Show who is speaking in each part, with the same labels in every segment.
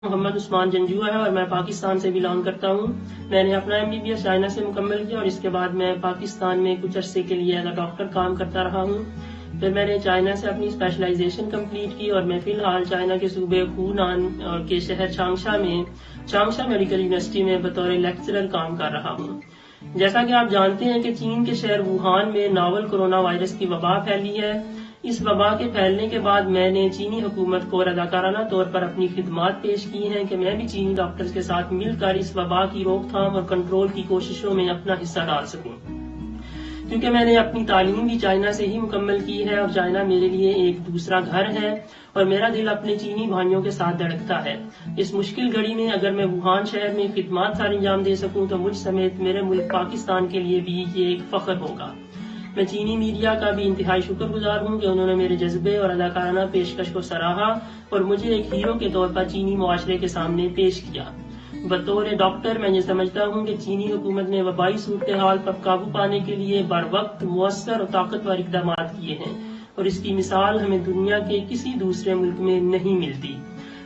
Speaker 1: محمد عثمان جنجوع ہے اور میں پاکستان سے بلانگ کرتا ہوں۔ میں نے اپنا MBBS چائنا سے مکمل کیا اور اس کے بعد میں پاکستان میں کچھ عرصے کے لیے ایز اے ڈاکٹر کام کرتا رہا ہوں۔ پھر میں نے چائنا سے اپنی اسپیشلائزیشن کمپلیٹ کی اور میں فی الحال چائنا کے صوبے ہونان کے شہر چانگشا میں چانگشا میڈیکل یونیورسٹی میں بطور لیکچرر کام کر رہا ہوں۔ جیسا کہ آپ جانتے ہیں کہ چین کے شہر ووہان میں ناول کرونا وائرس کی وبا پھیلی ہے۔ اس وبا کے پھیلنے کے بعد میں نے چینی حکومت کو رضاکارانہ طور پر اپنی خدمات پیش کی ہیں کہ میں بھی چینی ڈاکٹرز کے ساتھ مل کر اس وبا کی روک تھام اور کنٹرول کی کوششوں میں اپنا حصہ ڈال سکوں، کیونکہ میں نے اپنی تعلیم بھی چائنا سے ہی مکمل کی ہے اور چائنا میرے لیے ایک دوسرا گھر ہے اور میرا دل اپنے چینی بھائیوں کے ساتھ دھڑکتا ہے۔ اس مشکل گھڑی میں اگر میں ووہان شہر میں خدمات سر انجام دے سکوں تو مجھ سمیت میرے ملک پاکستان کے لیے بھی یہ ایک فخر ہوگا۔ میں چینی میڈیا کا بھی انتہائی شکر گزار ہوں کہ انہوں نے میرے جذبے اور اداکارانہ پیشکش کو سراہا اور مجھے ایک ہیرو کے طور پر چینی معاشرے کے سامنے پیش کیا۔ بطور ڈاکٹر میں یہ سمجھتا ہوں کہ چینی حکومت نے وبائی صورتحال پر قابو پانے کے لیے بر وقت مؤثر اور طاقتور اقدامات کیے ہیں اور اس کی مثال ہمیں دنیا کے کسی دوسرے ملک میں نہیں ملتی۔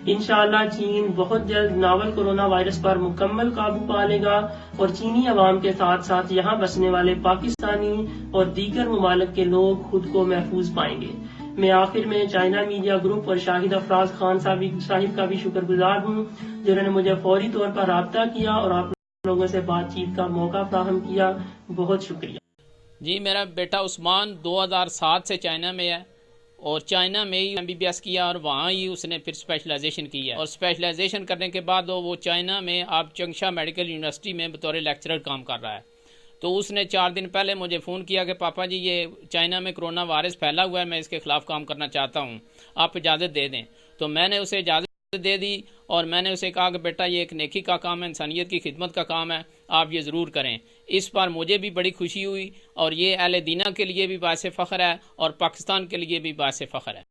Speaker 1: انشاءاللہ چین بہت جلد ناول کرونا وائرس پر مکمل قابو پا لے گا اور چینی عوام کے ساتھ ساتھ یہاں بسنے والے پاکستانی اور دیگر ممالک کے لوگ خود کو محفوظ پائیں گے۔ میں آخر میں چائنا میڈیا گروپ اور شاہد افراز خان صاحب کا بھی شکر گزار ہوں جنہوں نے مجھے فوری طور پر رابطہ کیا اور آپ لوگوں سے بات چیت کا موقع فراہم کیا۔ بہت شکریہ۔
Speaker 2: جی، میرا بیٹا عثمان 2007 سے چائنا میں ہے اور چائنا میں ہی MBBS کیا اور وہاں ہی اس نے پھر اسپیشلائزیشن کی ہے اور اسپیشلائزیشن کرنے کے بعد وہ چائنا میں آپ چنگشا میڈیکل یونیورسٹی میں بطور لیکچرر کام کر رہا ہے۔ تو اس نے 4 دن پہلے مجھے فون کیا کہ پاپا جی یہ چائنا میں کرونا وائرس پھیلا ہوا ہے، میں اس کے خلاف کام کرنا چاہتا ہوں، آپ اجازت دے دیں۔ تو میں نے اسے اجازت دے دی اور میں نے اسے کہا کہ بیٹا یہ ایک نیکی کا کام ہے، انسانیت کی خدمت کا کام ہے، آپ یہ ضرور کریں۔ اس پر مجھے بھی بڑی خوشی ہوئی اور یہ اہل دینہ کے لیے بھی باعث فخر ہے اور پاکستان کے لیے بھی باعث فخر ہے۔